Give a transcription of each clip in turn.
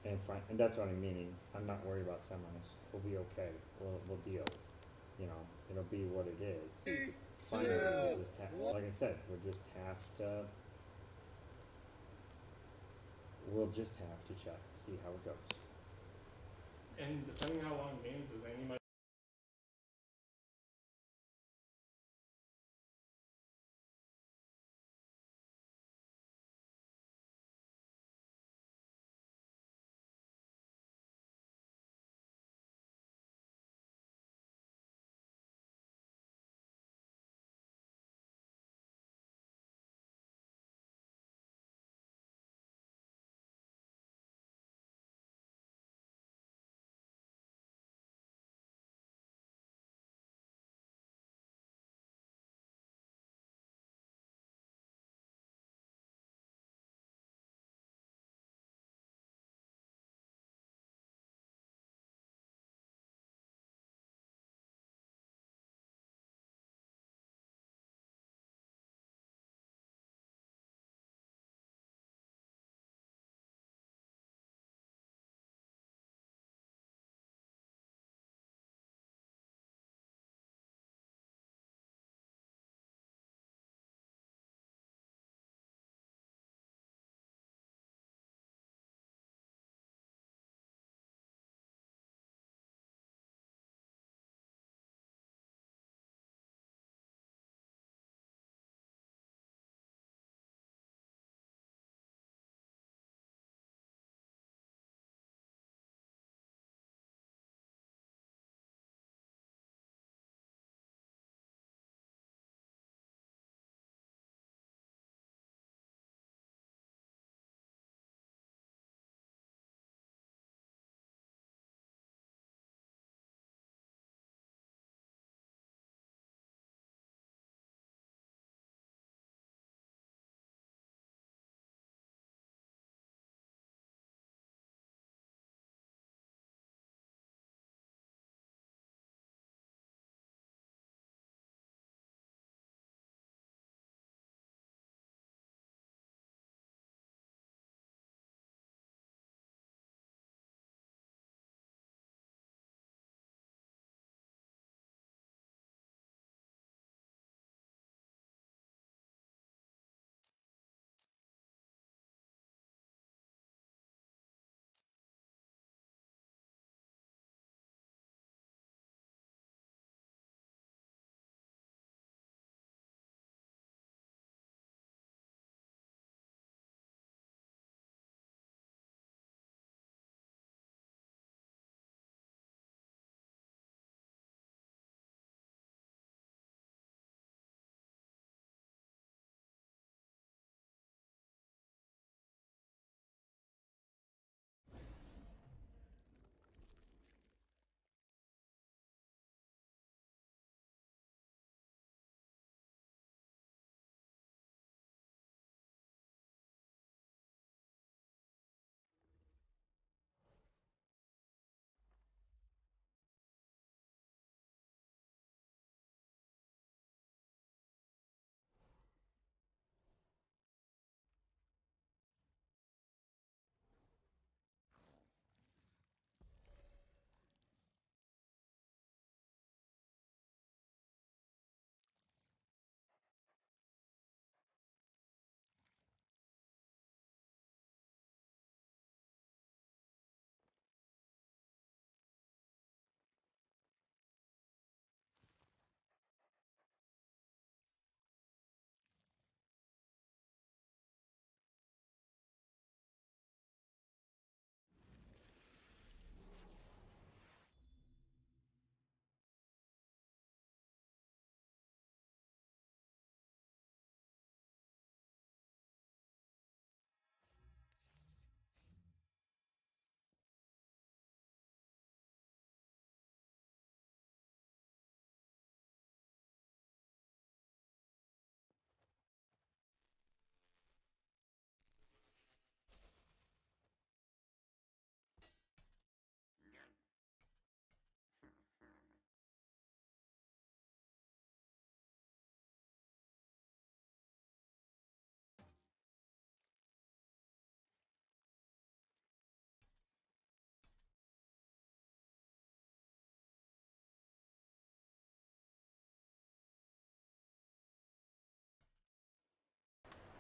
and that's what I'm meaning. I'm not worried about semis. We'll be okay. We'll deal. You know, it'll be what it is. Finally, we'll just have, like I said, we'll just have to check, see how it goes. And depending how long games is, Andy might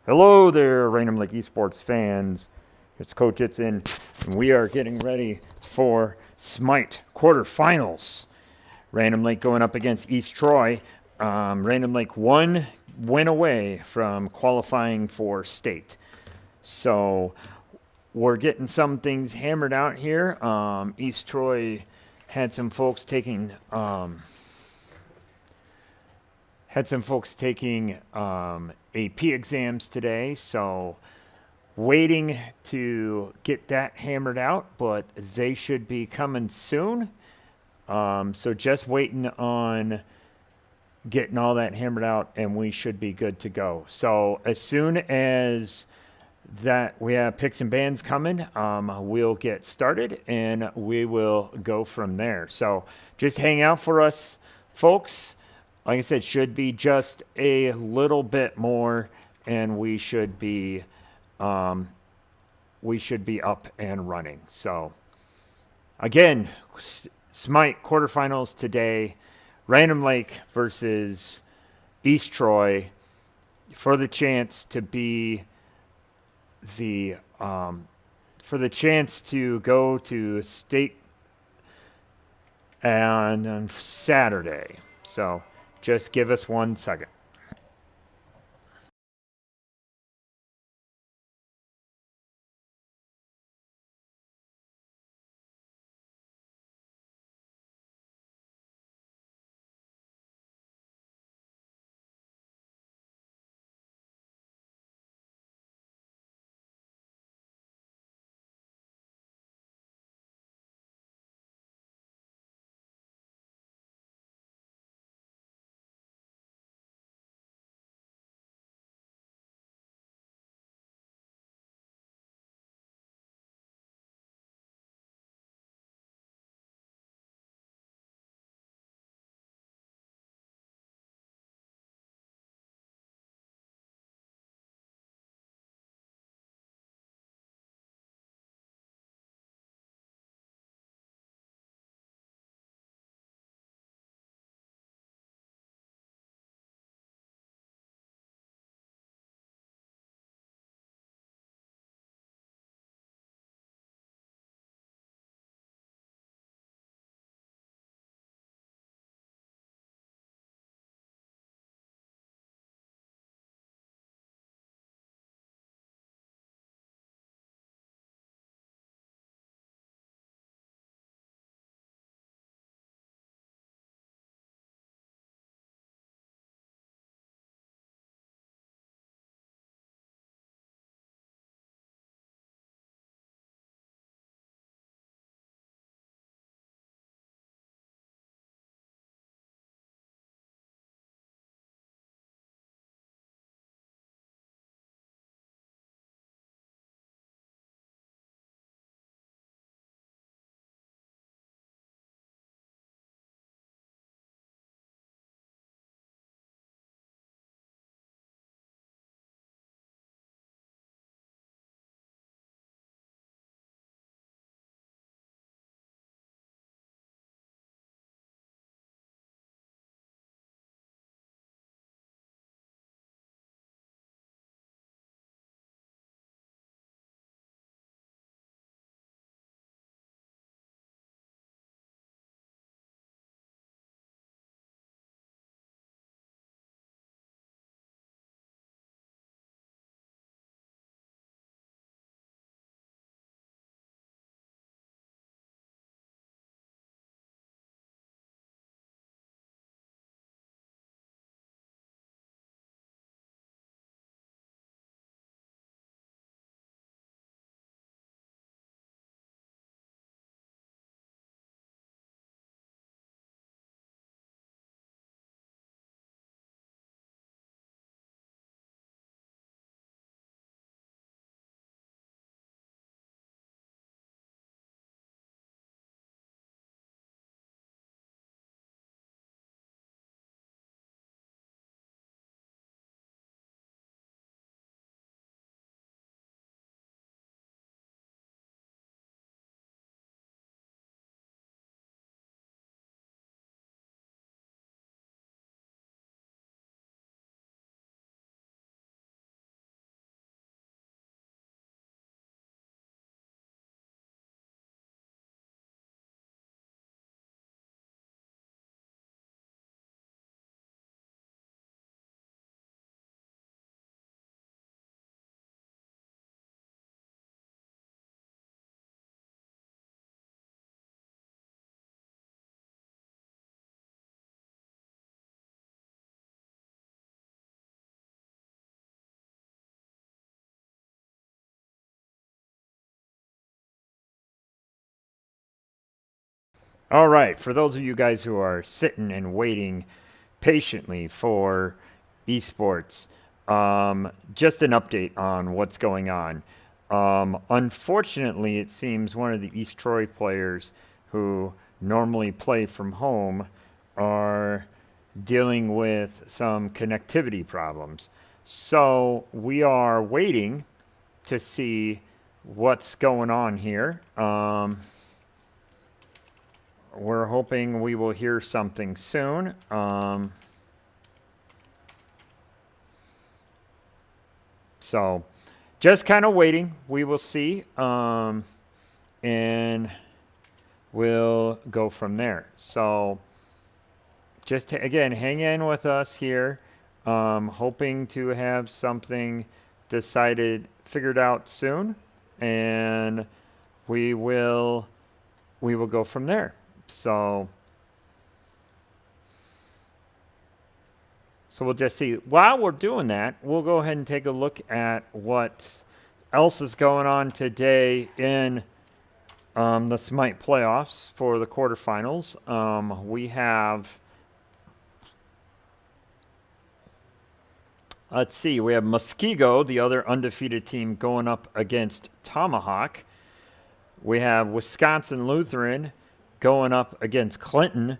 Hello there, Random Lake Esports fans. It's Coach Itzen, and we are getting ready for SMITE quarterfinals. Random Lake going up against East Troy. Random Lake one win away from qualifying for state. So we're getting some things hammered out here. East Troy had some folks taking AP exams today, so waiting to get that hammered out, but they should be coming soon. So just waiting on getting all that hammered out, and we should be good to go. So as soon as that we have picks and bands coming, we'll get started and we will go from there. So just hang out for us, folks. Like I said, should be just a little bit more, and we should be up and running. So again, SMITE quarterfinals today, Random Lake versus East Troy for the chance to be for the chance to go to state and on Saturday. So just give us 1 second. All right, for those of you guys who are sitting and waiting patiently for esports, just an update on what's going on. Unfortunately, it seems one of the East Troy players who normally play from home are dealing with some connectivity problems. So we are waiting to see what's going on here. We're hoping we will hear something soon. So just kind of waiting. We will see. And we'll go from there. So just again, hang in with us here. Hoping to have something decided, figured out soon. And we will go from there. So we'll just see. While we're doing that, we'll go ahead and take a look at what else is going on today in the SMITE playoffs for the quarterfinals. We have, let's see, we have Muskego, the other undefeated team, going up against Tomahawk. We have Wisconsin Lutheran going up against Clinton.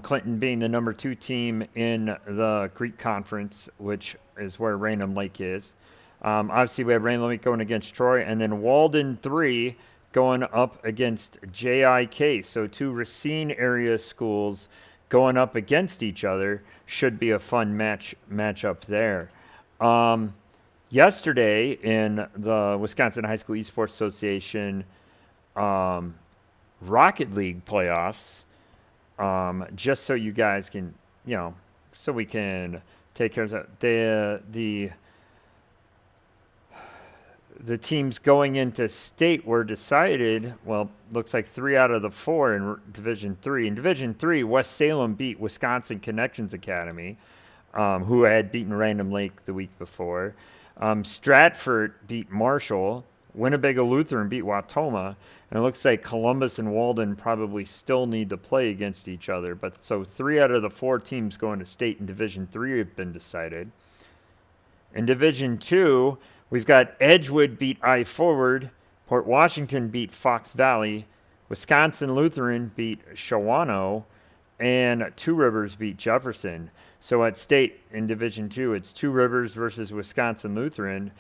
Clinton being the number 2 team in the Greek Conference, which is where Rainham Lake is. Obviously, we have Rainham Lake going against Troy, and then Walden 3 going up against JIK. So 2 Racine area schools going up against each other should be a fun matchup there. Yesterday in the Wisconsin High School Esports Association Rocket League playoffs, just so you guys can, so we can take care of that. The teams going into state were decided. Well, looks like 3 out of the 4 in Division 3. In Division 3, West Salem beat Wisconsin Connections Academy, who had beaten Random Lake the week before. Stratford beat Marshall. Winnebago Lutheran beat Watoma. And it looks like Columbus and Walden probably still need to play against each other. But so 3 out of the 4 teams going to state in Division 3 have been decided. In Division 2, we've got Edgewood beat I Forward. Port Washington beat Fox Valley. Wisconsin Lutheran beat Shawano. And Two Rivers beat Jefferson. So at state in Division 2, it's Two Rivers versus Wisconsin Lutheran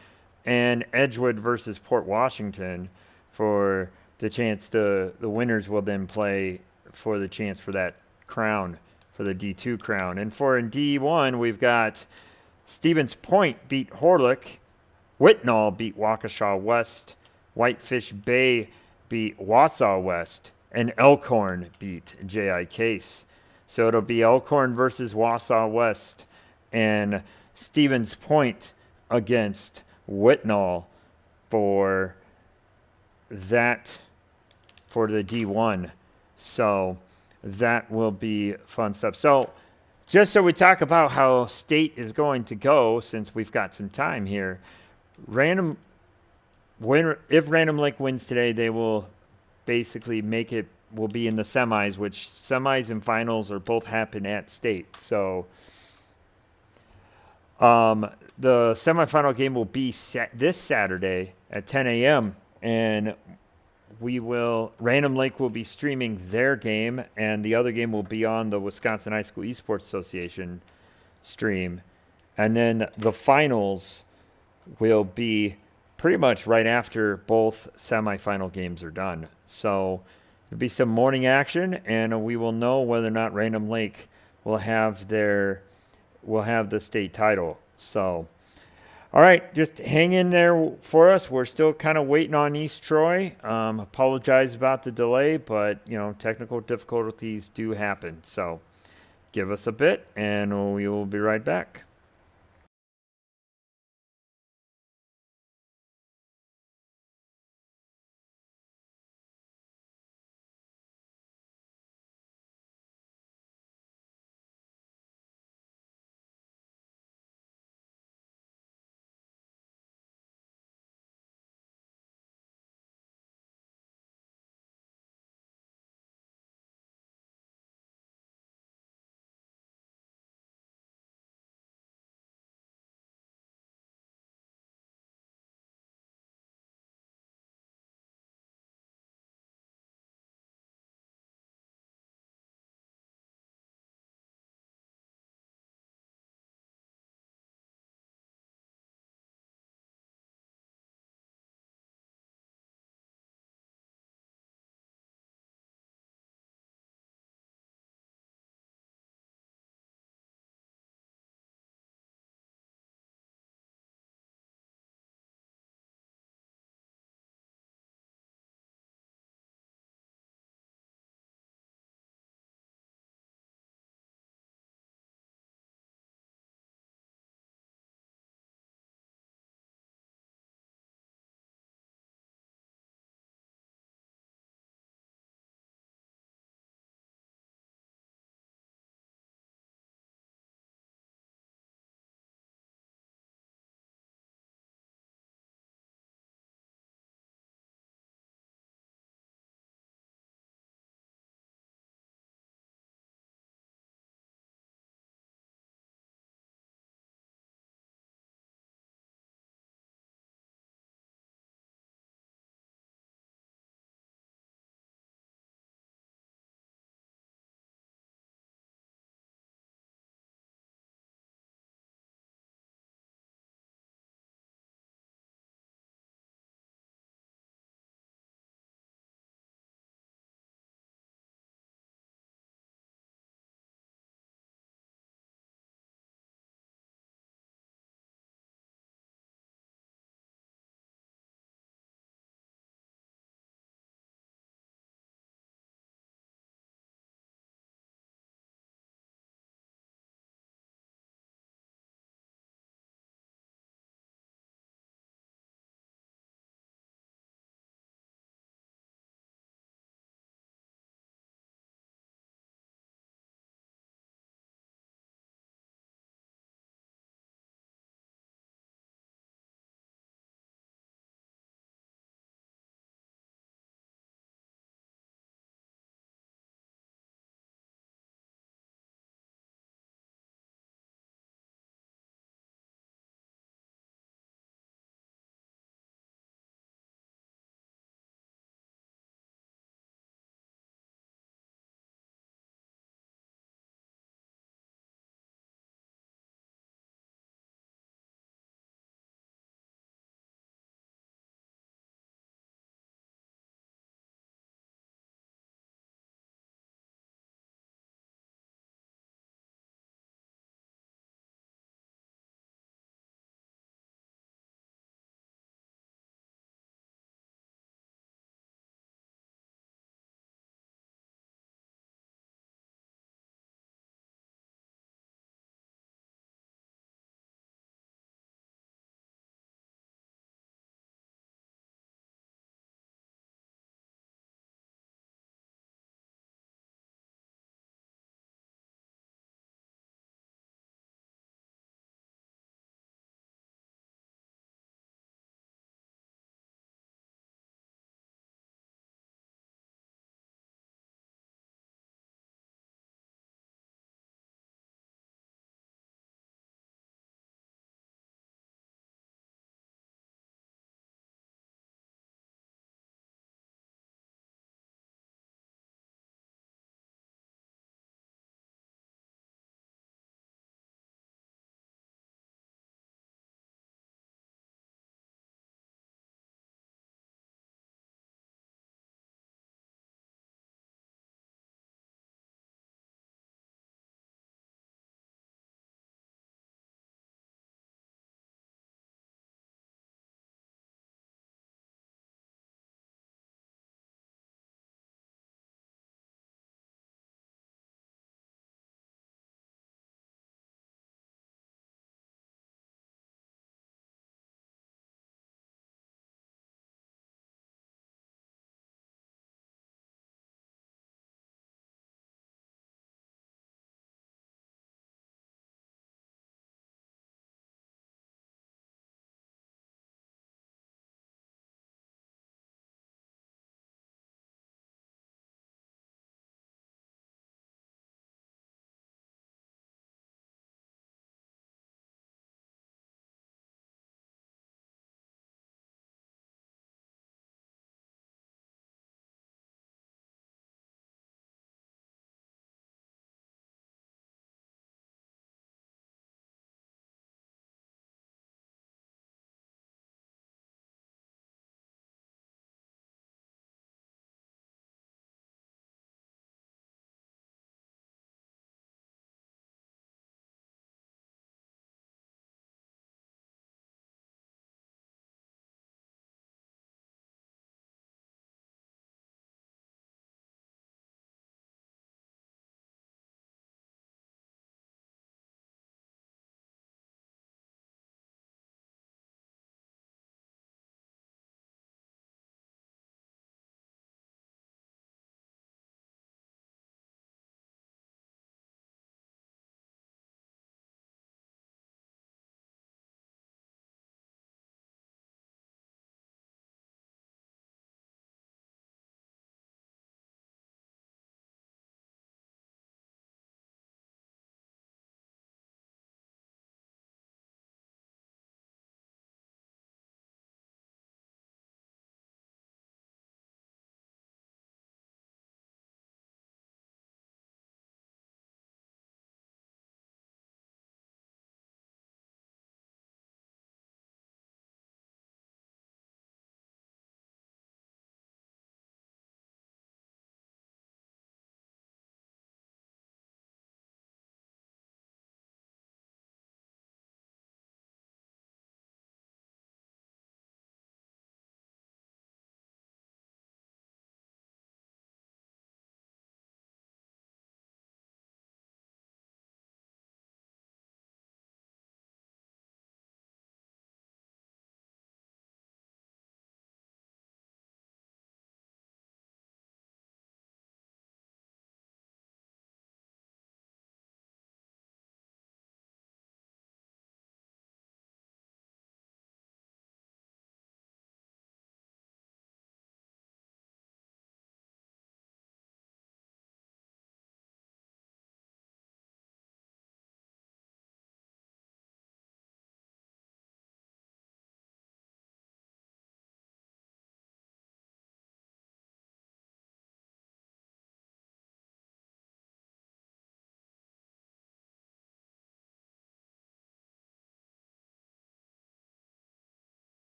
and Edgewood versus Port Washington for the chance to, the winners will then play for the chance for that crown, for the D2 crown. And for in D1, we've got Stevens Point beat Horlick, Whitnall beat Waukesha West, Whitefish Bay beat Wausau West, and Elkhorn beat J.I. Case. So it'll be Elkhorn versus Wausau West and Stevens Point against Whitnall for that, for the D1. So that will be fun stuff. So just so we talk about how state is going to go, since we've got some time here, if Random Lake wins today, they will basically make it, will be in the semis, which semis and finals are both happen at state. So the semifinal game will be this Saturday at 10 a.m. and Random Lake will be streaming their game, and the other game will be on the Wisconsin High School Esports Association stream. And then the finals will be pretty much right after both semifinal games are done. So there'll be some morning action, and we will know whether or not Random Lake will have the state title. So, all right, just hang in there for us. We're still kind of waiting on East Troy. Apologize about the delay, but technical difficulties do happen. So give us a bit, and we will be right back.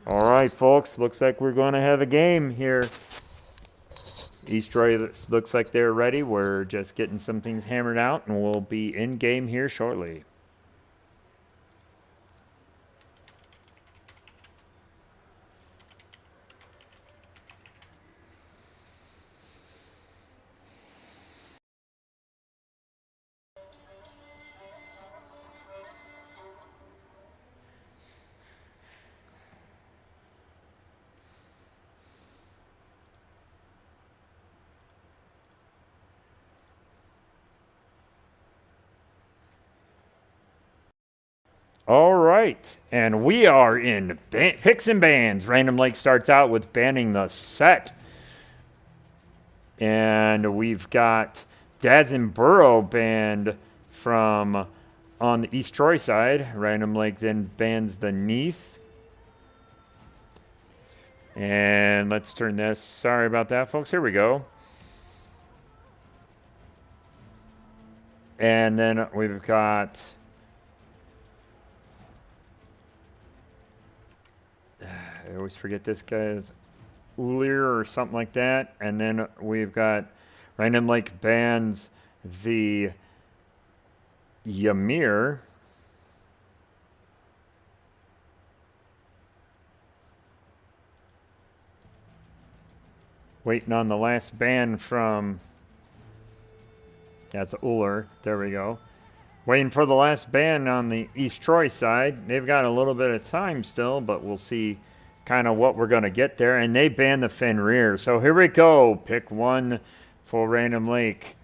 All right, folks. Looks like we're going to have a game here. East Troy looks like they're ready. We're just getting some things hammered out, and we'll be in game here shortly. All right, and we are in picks and bans. Random Lake starts out with banning the set. And we've got Dads and Burrow banned from on the East Troy side. Random Lake then bans the Neath. And let's turn this. Sorry about that, folks. Here we go. And then we've got... I always forget this guy's Ulir or something like that. And then we've got Random Lake bans the Ymir. Waiting on the last ban from... That's Uller. There we go. Waiting for the last ban on the East Troy side. They've got a little bit of time still, but we'll see kind of what we're going to get there. And they banned the Fenrir. So here we go. Pick one for Random Lake.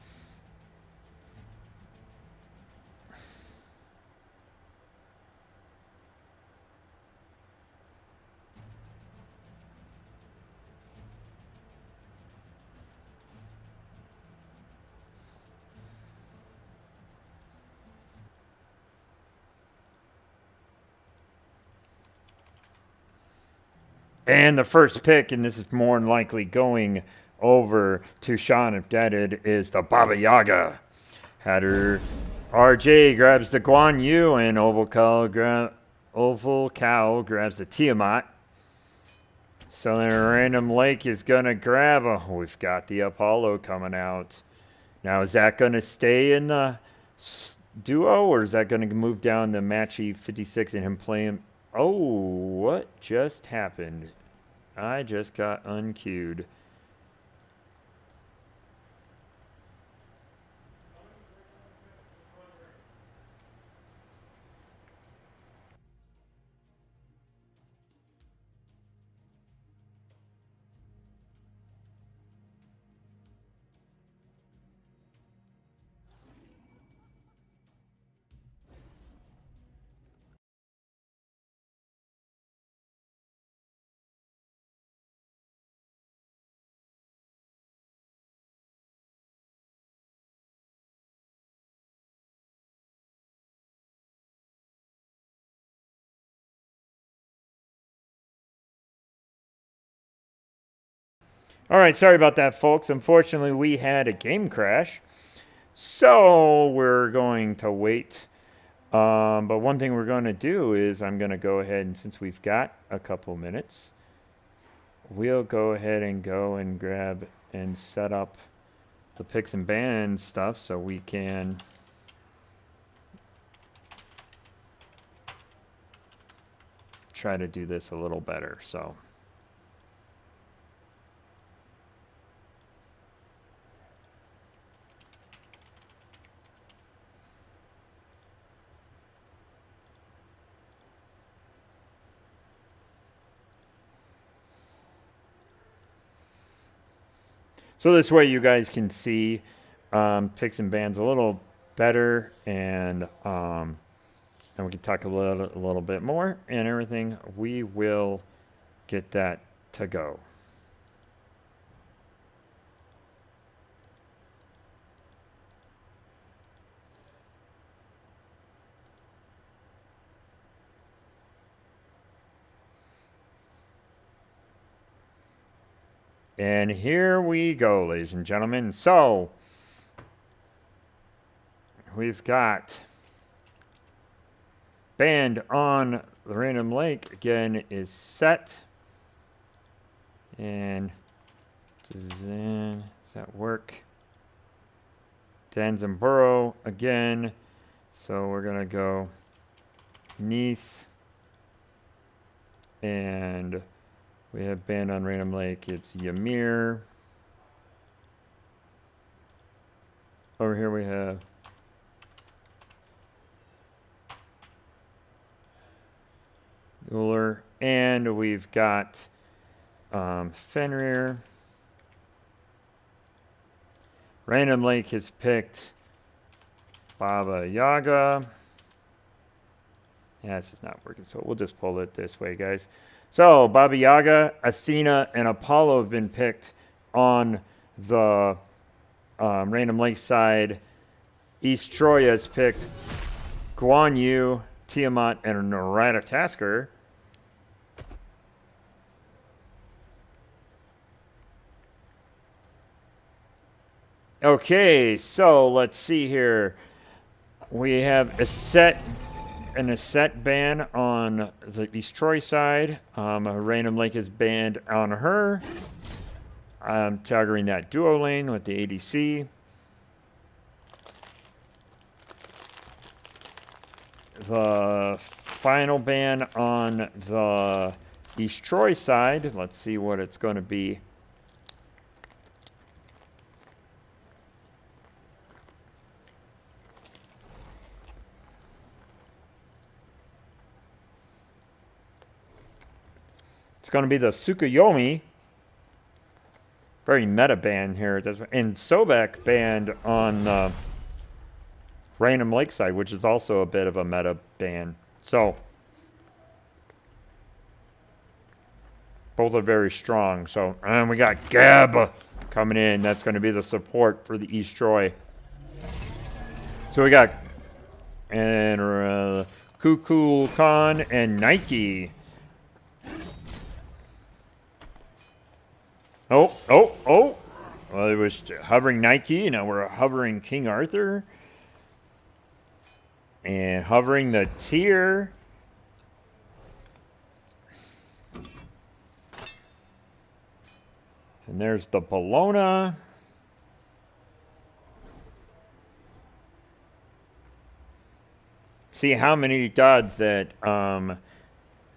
And the first pick, and this is more than likely going over to Sean if deaded, is the Baba Yaga. Hatter RJ grabs the Guan Yu, and Oval Cow grabs the Tiamat. So then Random Lake is going to grab we've got the Apollo coming out. Now, is that going to stay in the duo, or is that going to move down to Matchy 56 and him play him? Oh, what just happened? I just got unqueued. All right, sorry about that, folks. Unfortunately, we had a game crash. So we're going to wait. But one thing we're going to do is I'm going to go ahead, and since we've got a couple minutes, we'll go ahead and go and grab and set up the picks and bans stuff so we can try to do this a little better. So... So this way you guys can see picks and bans a little better, and we can talk a little bit more and everything. We will get that to go. And here we go, ladies and gentlemen. So, we've got band on the Random Lake again is set. And does that work? Danzenborough again. So we're going to go Neath. And we have band on Random Lake. It's Ymir. Over here we have Uller. And we've got Fenrir. Random Lake has picked Baba Yaga. Yeah, this is not working, so we'll just pull it this way, guys. So, Baba Yaga, Athena, and Apollo have been picked on the Random Lake side. East Troy has picked Guan Yu, Tiamat, and Ratatoskr. Okay, so let's see here. We have a set ban on the East Troy side. Random Lake is banned on her. I'm targeting that duo lane with the ADC. The final ban on the East Troy side. Let's see what it's going to be. It's going to be the Tsukuyomi. Very meta ban here. And Sobek banned on the Random Lake side, which is also a bit of a meta ban. So, both are very strong. So, and we got Gab coming in. That's going to be the support for the East Troy. So we got Kukulkan Khan and Nike. Oh. Well, it was hovering Nike. Now we're hovering King Arthur. And hovering the tier. And there's the Bologna. See how many gods that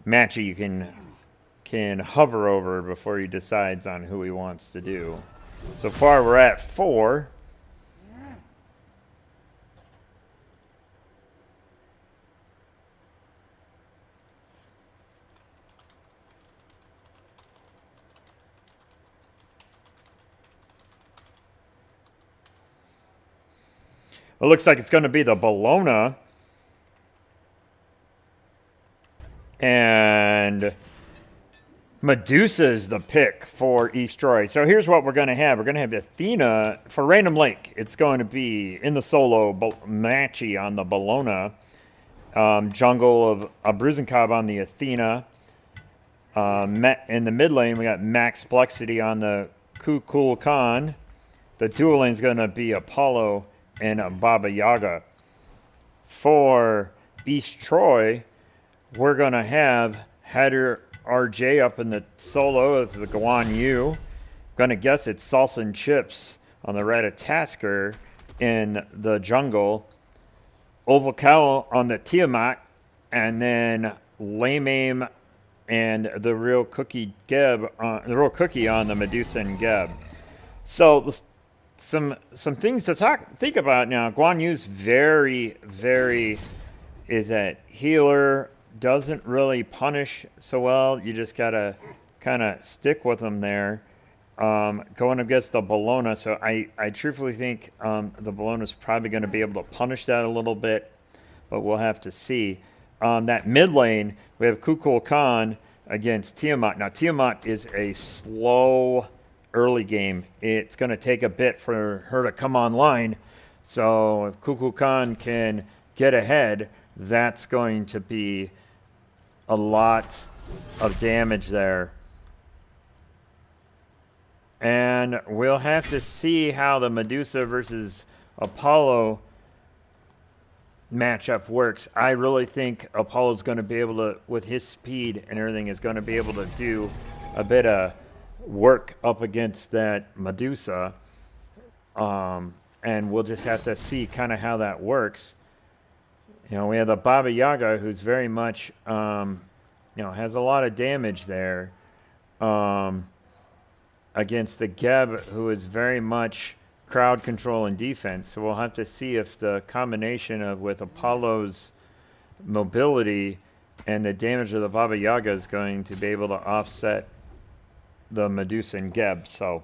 Matchy can hover over before he decides on who he wants to do. So far we're at 4. It looks like it's going to be the Bologna. And Medusa is the pick for East Troy. So here's what we're going to have. We're going to have Athena for Random Lake. It's going to be in the solo Matchy on the Bologna. Jungle of Bruisencob on the Athena. In the mid lane, we got Max Plexity on the Kukul Khan. The dual lane is going to be Apollo and Baba Yaga. For East Troy, we're going to have Header RJ up in the solo of the Guan Yu. Gonna guess it's Salsa and Chips on the Ratatoskr in the jungle. Oval Cowl on the Tiamat. And then Lame Aim and the Real Cookie Geb, the Real Cookie on the Medusa and Geb. So some things to think about now. Guan Yu's very is that healer. Doesn't really punish so well. You just gotta kind of stick with them there. Going against the Bologna, so I truthfully think the Bologna is probably going to be able to punish that a little bit, but we'll have to see. That mid lane, we have Kukul Khan against Tiamat. Now Tiamat is a slow early game. It's going to take a bit for her to come online. So if Kukul Khan can get ahead, that's going to be a lot of damage there. And we'll have to see how the Medusa versus Apollo matchup works. I really think Apollo's going to be able to, with his speed and everything, is going to be able to do a bit of work up against that Medusa. And we'll just have to see kind of how that works. You know, we have the Baba Yaga, who's very much, has a lot of damage there against the Geb, who is very much crowd control and defense. So we'll have to see if the combination of with Apollo's mobility and the damage of the Baba Yaga is going to be able to offset the Medusa and Geb. So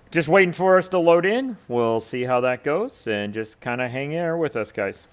just waiting for us to load in. We'll see how that goes and just kind of hang there with us, guys.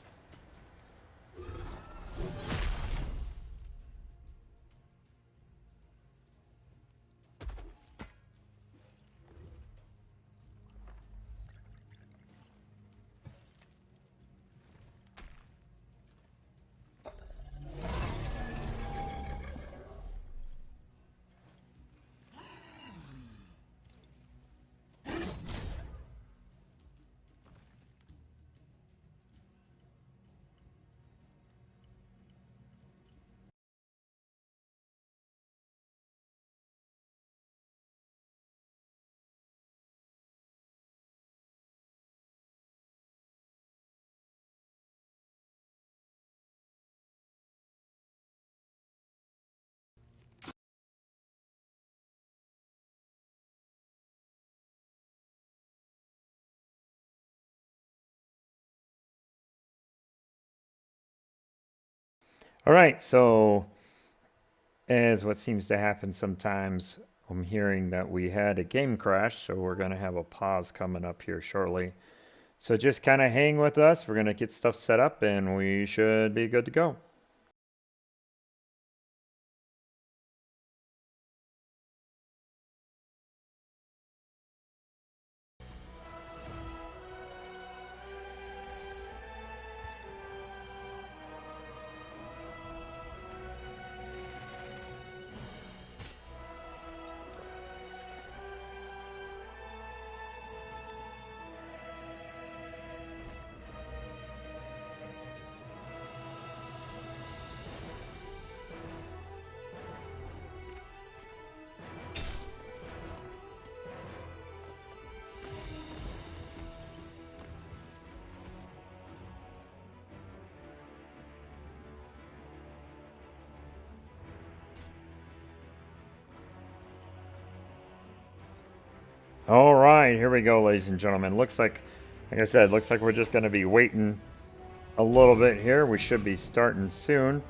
All right, so as what seems to happen sometimes, I'm hearing that we had a game crash, so we're going to have a pause coming up here shortly. So just kind of hang with us. We're going to get stuff set up and we should be good to go. All right, here we go, ladies and gentlemen. Looks like I said, looks like we're just going to be waiting a little bit here. We should be starting soon.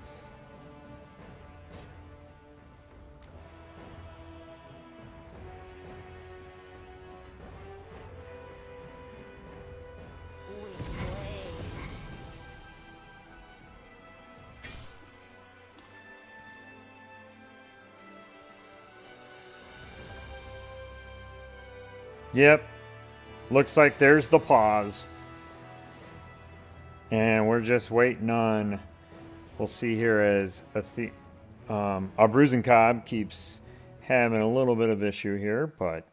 Yep. Looks like there's the pause. And we're just waiting on, we'll see here as our bruising cob keeps having a little bit of issue here, but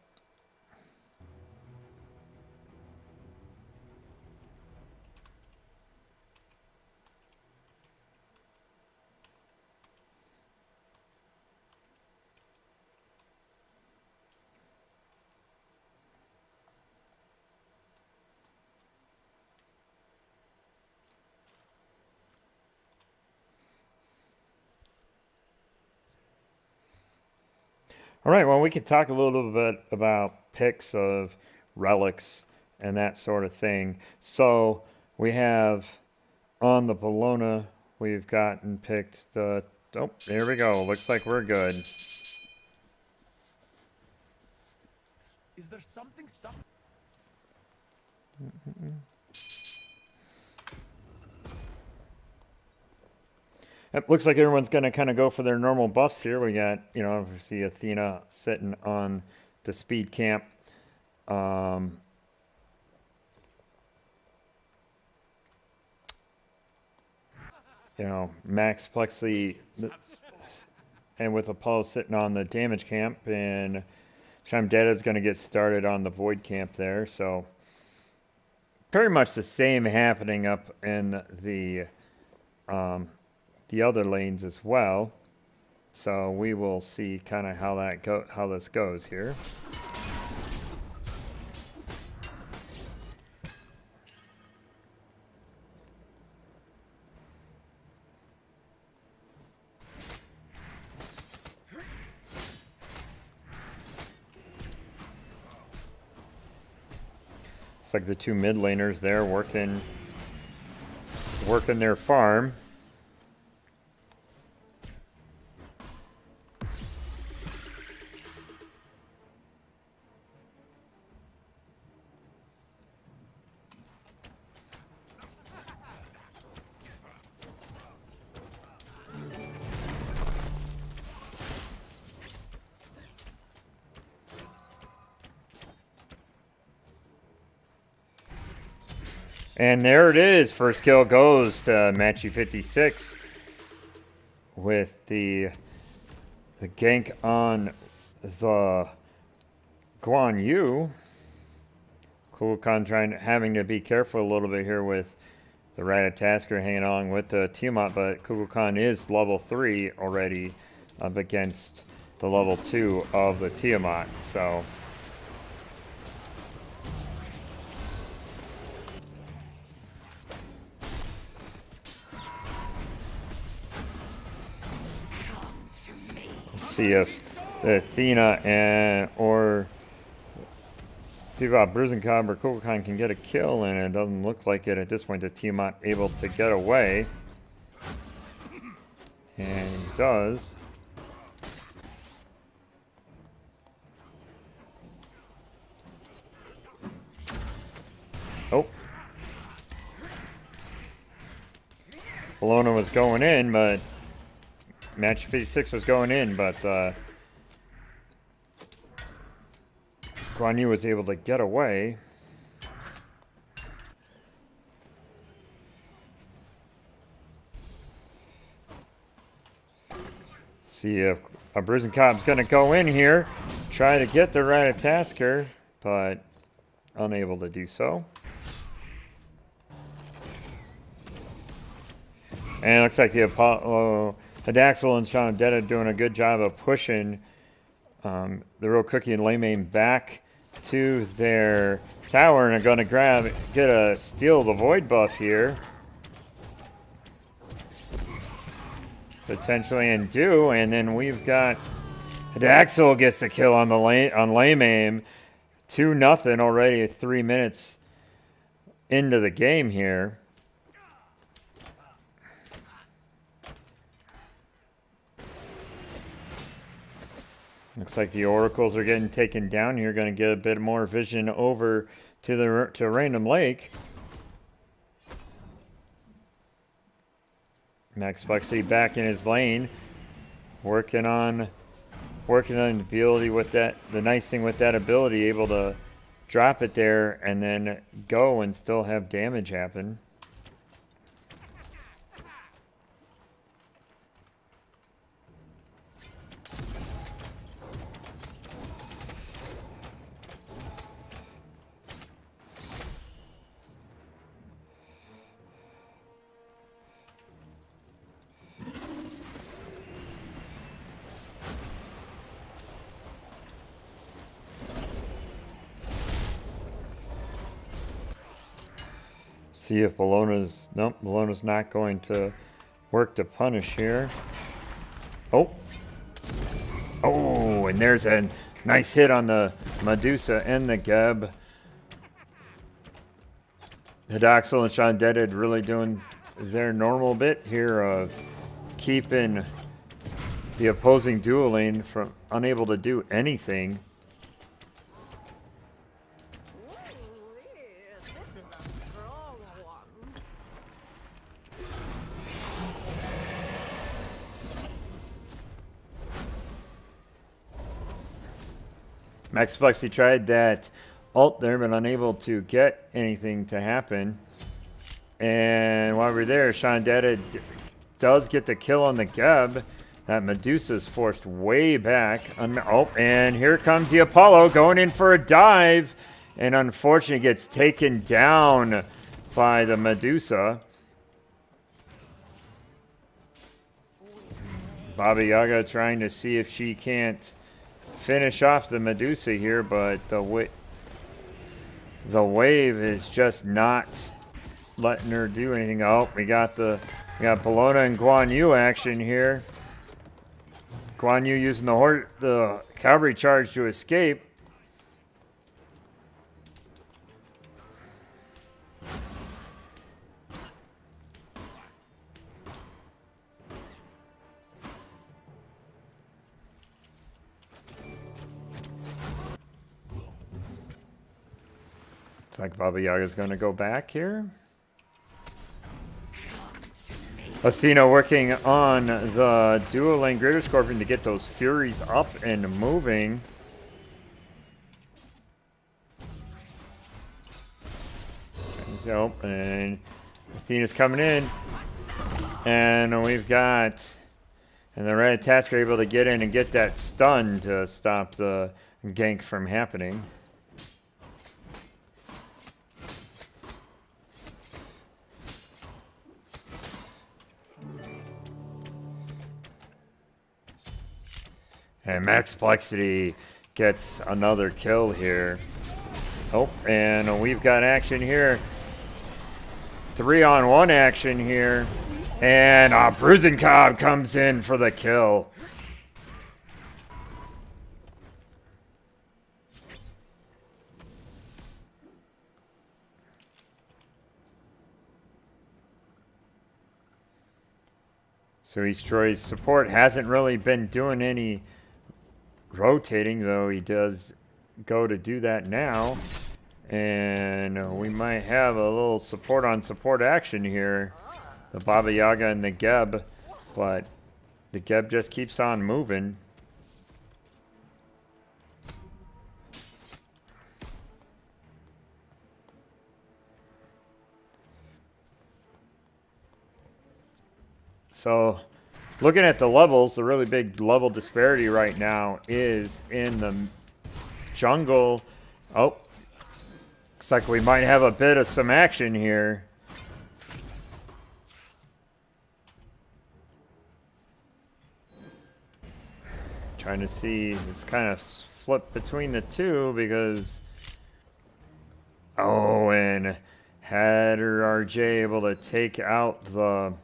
all right, well, we could talk a little bit about picks of relics and that sort of thing. So we have on the Bologna, we've gotten picked the, oh, there we go. Looks like we're good. Is there something stuck? It looks like everyone's going to kind of go for their normal buffs here. We got, obviously Athena sitting on the speed camp. Max Plexi, and with Apollo sitting on the damage camp, and Shamdeta is going to get started on the void camp there. So pretty much the same happening up in the other lanes as well. So we will see kind of how this goes here. It's like the two mid laners there working their farm. And there it is. First kill goes to Matchy56 with the gank on the Guan Yu. Kukulkan having to be careful a little bit here with the Ratatasker hanging on with the Tiamat, but Kukulkan is level 3 already up against the level 2 of the Tiamat. So see if the Athena or Bruisencob or Kukulkan can get a kill, and it doesn't look like it at this point. The Tiamat able to get away, and he does. Oh, Bologna was going in, but Match 56 was going in, but Guan Yu was able to get away. See if a Bruisencob's going to go in here, try to get the Ratatasker, but unable to do so. And it looks like the Apollo... Hadaxel and Shanadetta doing a good job of pushing the Real Cookie and Laymain back to their tower, and are going to steal the Void buff here. Potentially, and do, and then we've got Hadaxel gets the kill on Laymain. 2-0 already, 3 minutes into the game here. Looks like the oracles are getting taken down here. Going to get a bit more vision over to Random Lake. Max Flexi back in his lane, working on the ability with that. The nice thing with that ability, able to drop it there and then go and still have damage happen. See if Bologna's... Nope, Bologna's not going to work to punish here. Oh. Oh, and there's a nice hit on the Medusa and the Geb. Hadaxel and Shandedid really doing their normal bit here of keeping the opposing dual lane from unable to do anything. Max Flexi tried that ult there, but unable to get anything to happen. And while we're there, Shandetta does get the kill on the Geb. That Medusa's forced way back. Oh, and here comes the Apollo going in for a dive. and unfortunately gets taken down by the Medusa. Baba Yaga trying to see if she can't finish off the Medusa here, but the wave is just not letting her do anything. Oh, we got Bologna and Guan Yu action here. Guan Yu using the cavalry charge to escape. Looks like Baba Yaga's going to go back here. Athena working on the dual lane Greater Scorpion to get those Furies up and moving. So, and Athena's coming in. And we've got... And the Red Task are able to get in and get that stun to stop the gank from happening. And Max Plexity gets another kill here. Oh, and we've got action here. 3-on-1 action here. And Bruising Cobb comes in for the kill. So Esports support hasn't really been doing any rotating, though he does go to do that now. And we might have a little support on support action here. The Baba Yaga and the Geb, but the Geb just keeps on moving. So, looking at the levels, the really big level disparity right now is in the jungle. Oh, looks like we might have a bit of some action here. Trying to see, it's kind of flip between the two because... Oh, and Hatter RJ able to take out the...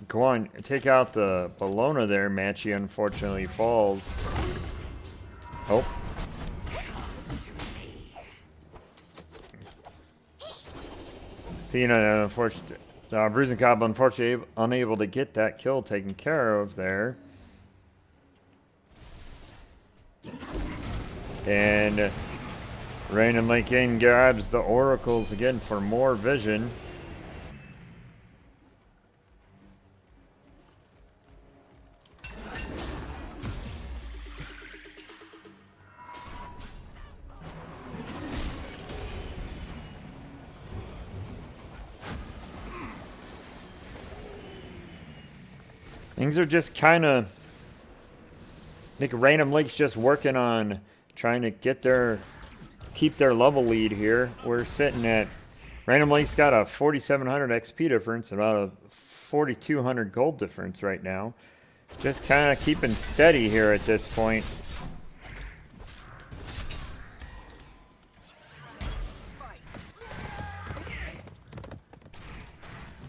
Go on, take out the Bologna there. Matchy unfortunately falls. Oh. Athena, unfortunately, Bruising Cobb unfortunately unable to get that kill taken care of there. And Rain and Lake in grabs the oracles again for more vision. Things are just kind of... I think Random Lake's just working on trying to keep their level lead here. We're sitting at... Random Lake's got a 4,700 XP difference, about a 4,200 gold difference right now. Just kind of keeping steady here at this point.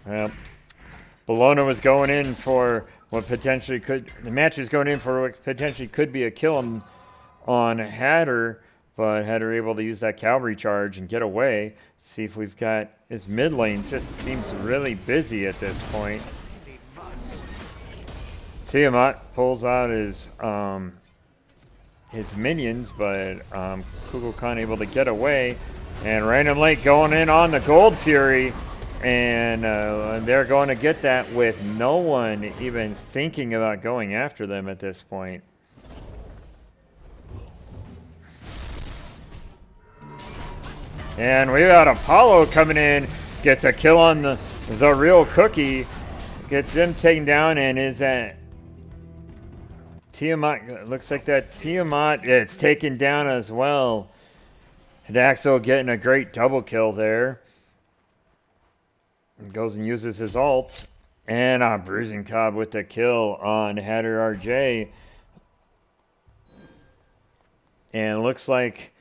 Well, Bologna was going in for what potentially could... The match is going in for what potentially could be a kill on Hatter, but Hatter able to use that cavalry charge and get away. See if we've got... His mid lane just seems really busy at this point. Tiamat pulls out his minions, but Kukulkan able to get away. And Random Lake going in on the Gold Fury. And they're going to get that with no one even thinking about going after them at this point. And we got Apollo coming in, gets a kill on the real Cookie, gets them taken down, and is that Tiamat? Looks like that Tiamat, it's taken down as well. Daxel getting a great double kill there. Goes and uses his ult. And Bruising Cobb with the kill on Hatter RJ. And it looks like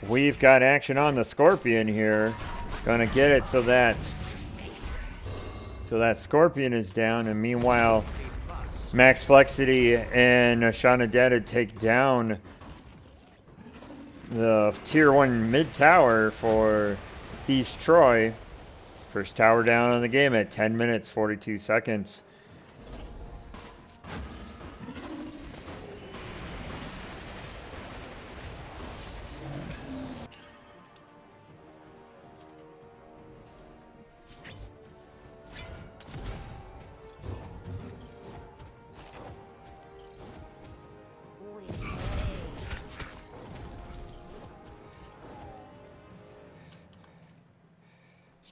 we've got action on the Scorpion here. Gonna get it so that Scorpion is down. And meanwhile, Max Flexity and Shauna Data take down the tier 1 mid tower for East Troy. First tower down on the game at 10 minutes, 42 seconds.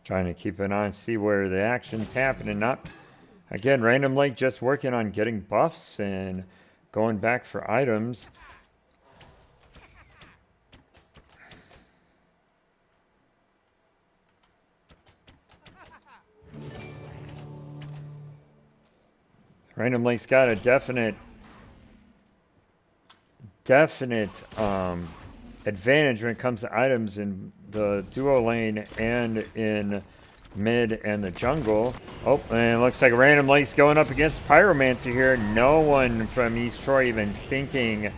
Trying to keep an eye and see where the action's happening. Not again, Random Lake just working on getting buffs and going back for items. Random Lake's got a definite advantage when it comes to items in the duo lane and in mid and the jungle. Oh, and it looks like Random Lake's going up against Pyromancer here. No one from East Troy even thinking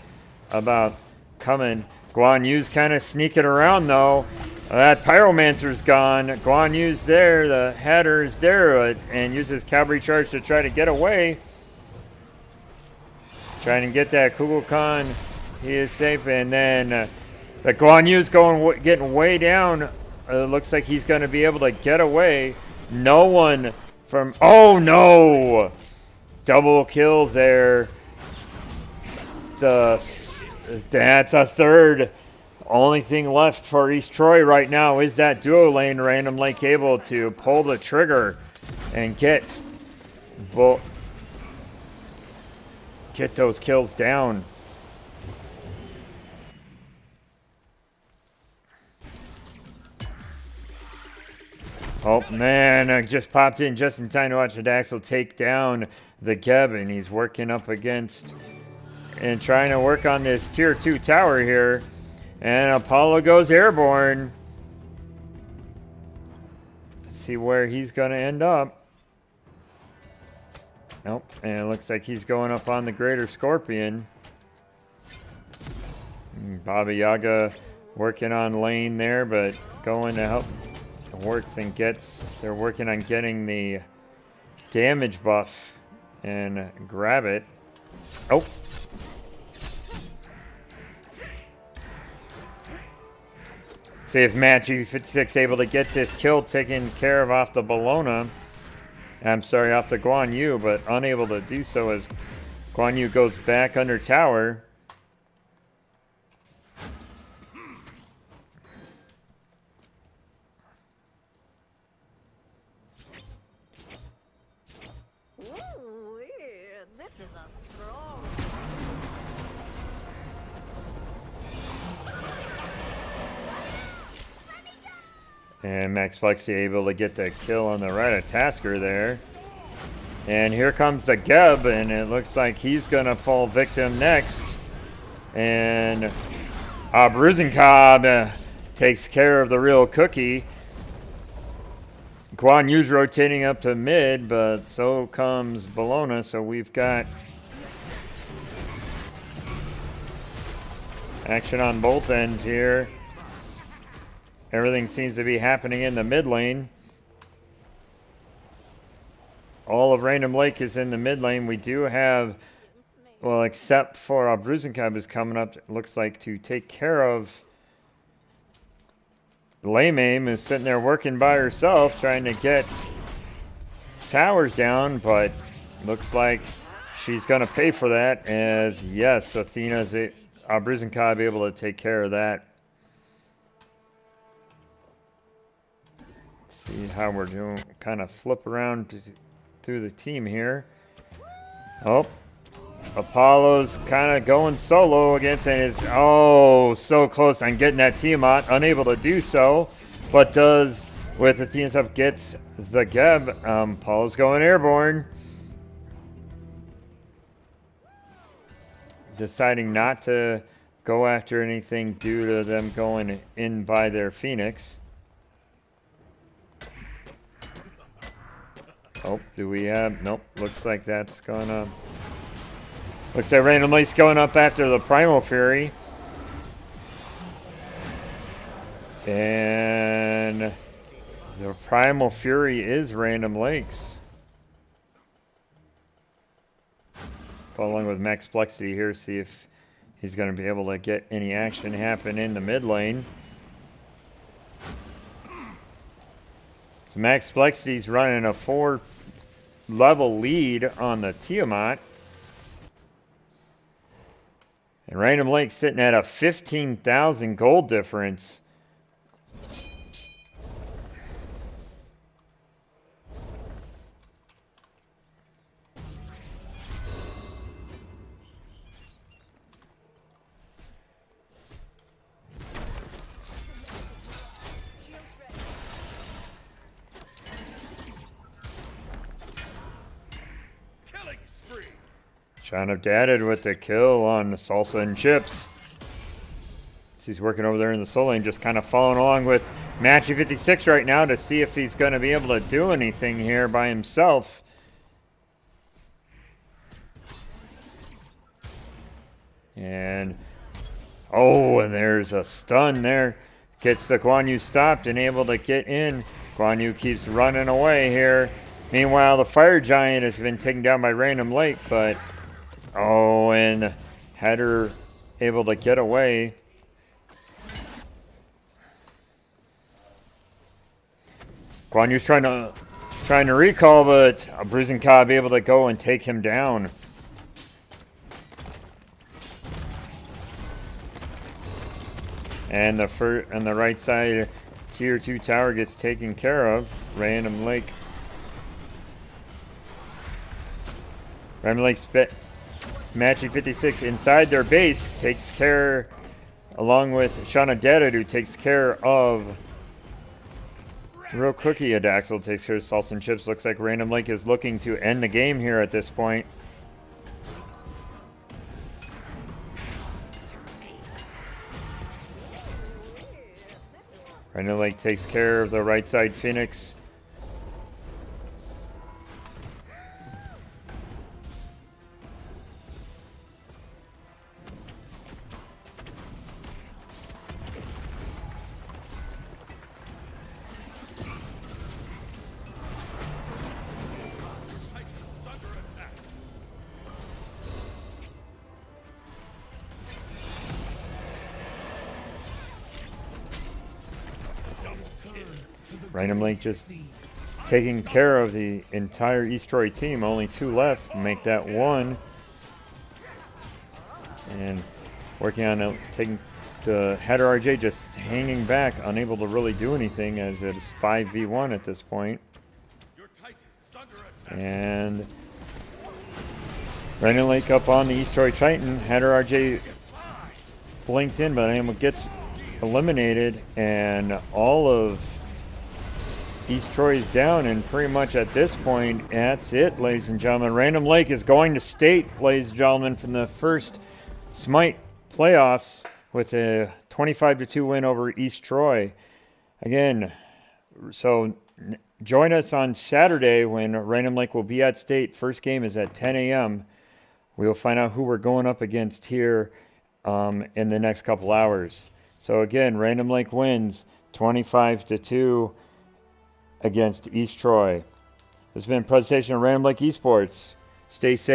about coming. Guan Yu's kind of sneaking around though. That Pyromancer's gone. Guan Yu's there. The Hatter's there and uses Cavalry Charge to try to get away. Trying to get that Kukulkan. He is safe, and then the Guan Yu's getting way down. Looks like he's going to be able to get away. No one from... Oh, no! Double kill there. That's a third. Only thing left for East Troy right now is that duo lane. Random Lake able to pull the trigger and get those kills down. Oh, man, I just popped in just in time to watch the Daxel take down the Geb, and he's working up against and trying to work on this tier 2 tower here. And Apollo goes airborne. Let's see where he's going to end up. Nope, and it looks like he's going up on the Greater Scorpion. Baba Yaga working on lane there, but going to help. Works and gets. They're working on getting the damage buff and grab it. Oh. See if Matt G56 able to get this kill taken care of off the Bologna. I'm sorry, off the Guan Yu, but unable to do so as Guan Yu goes back under tower. And Max Flexi able to get the kill on the right of Tasker there. And here comes the Geb, and it looks like he's going to fall victim next. And Bruising Cobb takes care of the real cookie. Guan Yu's rotating up to mid, but so comes Bologna. So we've got action on both ends here. Everything seems to be happening in the mid lane. All of Random Lake is in the mid lane. We do have, well, except for Bruising Cobb is coming up, it looks like, to take care of Lamame, who's sitting there working by herself, trying to get towers down, but looks like she's going to pay for that, as, yes, Athena's, Bruising Cobb able to take care of that. See how we're doing, kind of flip around through the team here. Oh, Apollo's kind of going solo against and is so close on getting that Tiamat, unable to do so, but does with the Tiamat up, gets the Geb. Apollo's going airborne, deciding not to go after anything due to them going in by their Phoenix. Oh, do we have? Nope. Looks like that's gonna. Looks like Random Lake's going up after the Primal Fury. And the Primal Fury is Random Lake's. Following with Max Flexity here, see if he's going to be able to get any action happen in the mid lane. So Max Flexity's running a 4-level lead on the Tiamat. And Random Lake sitting at a 15,000 gold difference. Sean Abdaded with the kill on Salsa and Chips. He's working over there in the soul lane, just kind of following along with Matchy 56 right now to see if he's going to be able to do anything here by himself. And and there's a stun there. Gets the Guan Yu stopped and able to get in. Guan Yu keeps running away here. Meanwhile, the Fire Giant has been taken down by Random Lake, but and Header able to get away. Guan Yu's trying to recall, but a Bruising Cobb able to go and take him down. And the right side tier 2 tower gets taken care of. Random Lake. Random Lake's Matchy 56 inside their base takes care, along with Shauna Deaded, who takes care of Real Cookie. Adaxel takes care of Salsa and Chips. Looks like Random Lake is looking to end the game here at this point. Random Lake takes care of the right side Phoenix. Random Lake just taking care of the entire East Troy team. Only 2 left. Make that 1. And working on taking the Header RJ just hanging back, unable to really do anything as it's 5v1 at this point. And Random Lake up on the East Troy Titan. Header RJ blinks in, but gets eliminated, and all of East Troy is down, and pretty much at this point, that's it, ladies and gentlemen. Random Lake is going to state, ladies and gentlemen, from the first SMITE playoffs with a 25-2 win over East Troy. Again, so join us on Saturday when Random Lake will be at state. First game is at 10 a.m. We will find out who we're going up against here in the next couple hours. So again, Random Lake wins 25-2 against East Troy. This has been a presentation of Random Lake Esports. Stay safe.